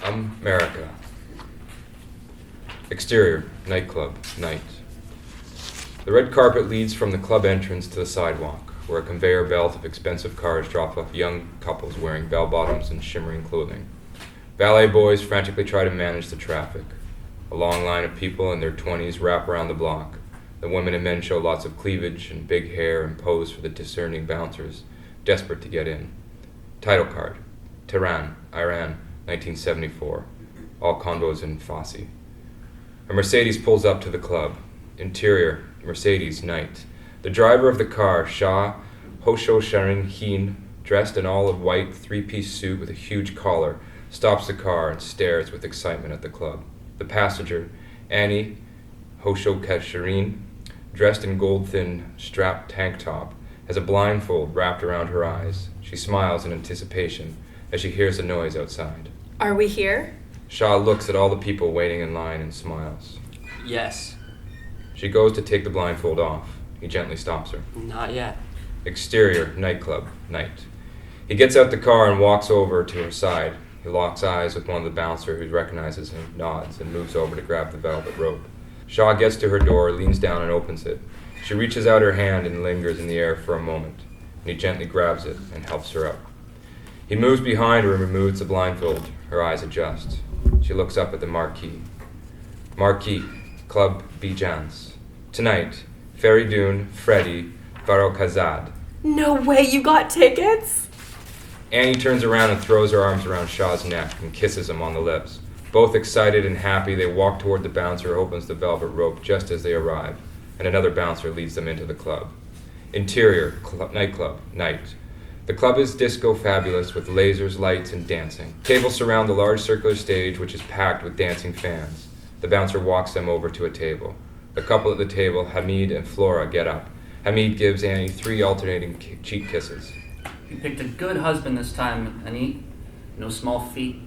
Um-Merica. Exterior, nightclub, night. The red carpet leads from the club entrance to the sidewalk, where a conveyor belt of expensive cars drop off young couples wearing bell-bottoms and shimmering clothing. Valet boys frantically try to manage the traffic. A long line of people in their 20s wrap around the block. The women and men show lots of cleavage and big hair and pose for the discerning bouncers, desperate to get in. Title card, Tehran, Iran, 1974. All convos in Farsi. A Mercedes pulls up to the club. Interior, Mercedes, night. The driver of the car, Shah Khosroshahin, dressed in all of white three-piece suit with a huge collar, stops the car and stares with excitement at the club. The passenger, Ani and Shah Khosroshahin, dressed in gold-thin strapped tank top, has a blindfold wrapped around her eyes. She smiles in anticipation as she hears the noise outside. Are we here? Shah looks at all the people waiting in line and smiles. Yes. She goes to take the blindfold off. He gently stops her. Not yet. Exterior, nightclub, night. He gets out the car and walks over to her side. He locks eyes with one of the bouncers who recognizes him, nods, and moves over to grab the velvet rope. Shah gets to her door, leans down and opens it. She reaches out her hand and lingers in the air for a moment, and he gently grabs it and helps her up. He moves behind her and removes the blindfold. Her eyes adjust. She looks up at the marquee. Marquee, Club Bijans. Tonight, Feridun, Freddy, Farokazad. No way, you got tickets? Annie turns around and throws her arms around Shah's neck and kisses him on the lips. Both excited and happy, they walk toward the bouncer who opens the velvet rope just as they arrive, and another bouncer leads them into the club. Interior, nightclub, night. The club is disco fabulous with lasers, lights, and dancing. Tables surround the large circular stage, which is packed with dancing fans. The bouncer walks them over to a table. The couple at the table, Hamid and Flora, get up. Hamid gives Annie 3 alternating cheek kisses. You picked a good husband this time, Ani. No small feat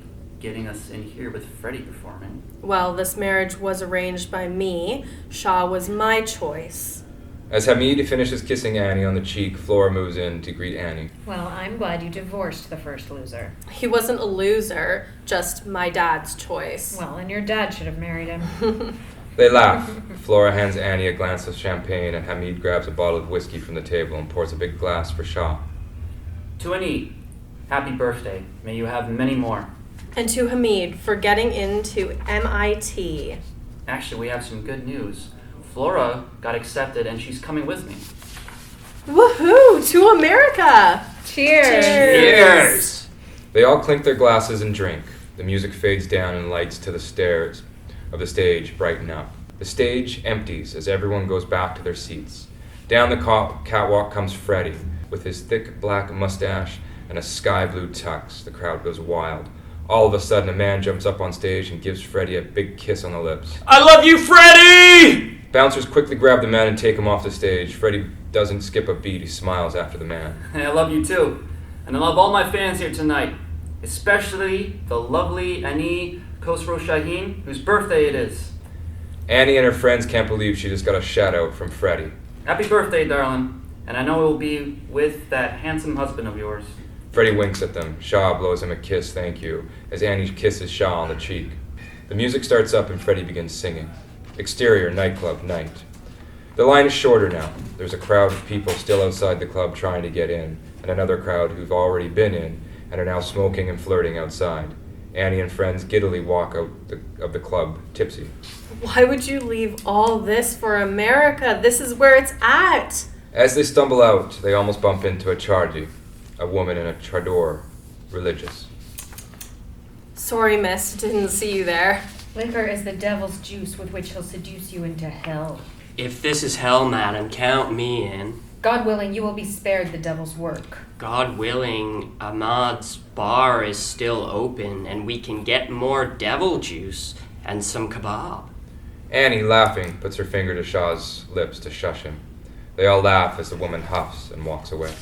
getting us in here with Freddie performing. Well, this marriage was arranged by me. Shah was my choice. As Hamid finishes kissing Annie on the cheek, Flora moves in to greet Annie. Well, I'm glad you divorced the first loser. He wasn't a loser, just my dad's choice. Well, and your dad should have married him. They laugh. Flora hands Annie a glass of champagne, and Hamid grabs a bottle of whiskey from the table and pours a big glass for Shah. To Ani, happy birthday. May you have many more. And to Hamid for getting into MIT. Actually, we have some good news. Flora got accepted and she's coming with me. Woohoo! To America! Cheers! Cheers! They all clink their glasses and drink. The music fades down and lights to the stairs of the stage brighten up. The stage empties as everyone goes back to their seats. Down the catwalk comes Freddie with his thick black mustache and a sky blue tux. The crowd goes wild. All of a sudden, a man jumps up on stage and gives Freddie a big kiss on the lips. I love you, Freddie! Bouncers quickly grab the man and take him off the stage. Freddie doesn't skip a beat. He smiles after the man. Hey, I love you too. And I love all my fans here tonight. Especially the lovely Ani Khosroshahin, whose birthday it is. Annie and her friends can't believe she just got a shout-out from Freddie. Happy birthday, darling. And I know it will be with that handsome husband of yours. Freddie winks at them. Shah blows him a kiss, thank you, as Annie kisses Shah on the cheek. The music starts up and Freddie begins singing. Exterior, nightclub, night. The line is shorter now. There's a crowd of people still outside the club trying to get in, and another crowd who've already been in and are now smoking and flirting outside. Annie and friends giddily walk out of the club, tipsy. Why would you leave all this for America? This is where it's at. As they stumble out, they almost bump into a charji, a woman in a chador, religious. Sorry, miss, didn't see you there. Liquor is the devil's juice with which he'll seduce you into hell. If this is hell, madam, count me in. God willing, you will be spared the devil's work. God willing, Ahmad's bar is still open and we can get more devil juice and some kebab. Annie, laughing, puts her finger to Shah's lips to shush him. They all laugh as the woman huffs and walks away.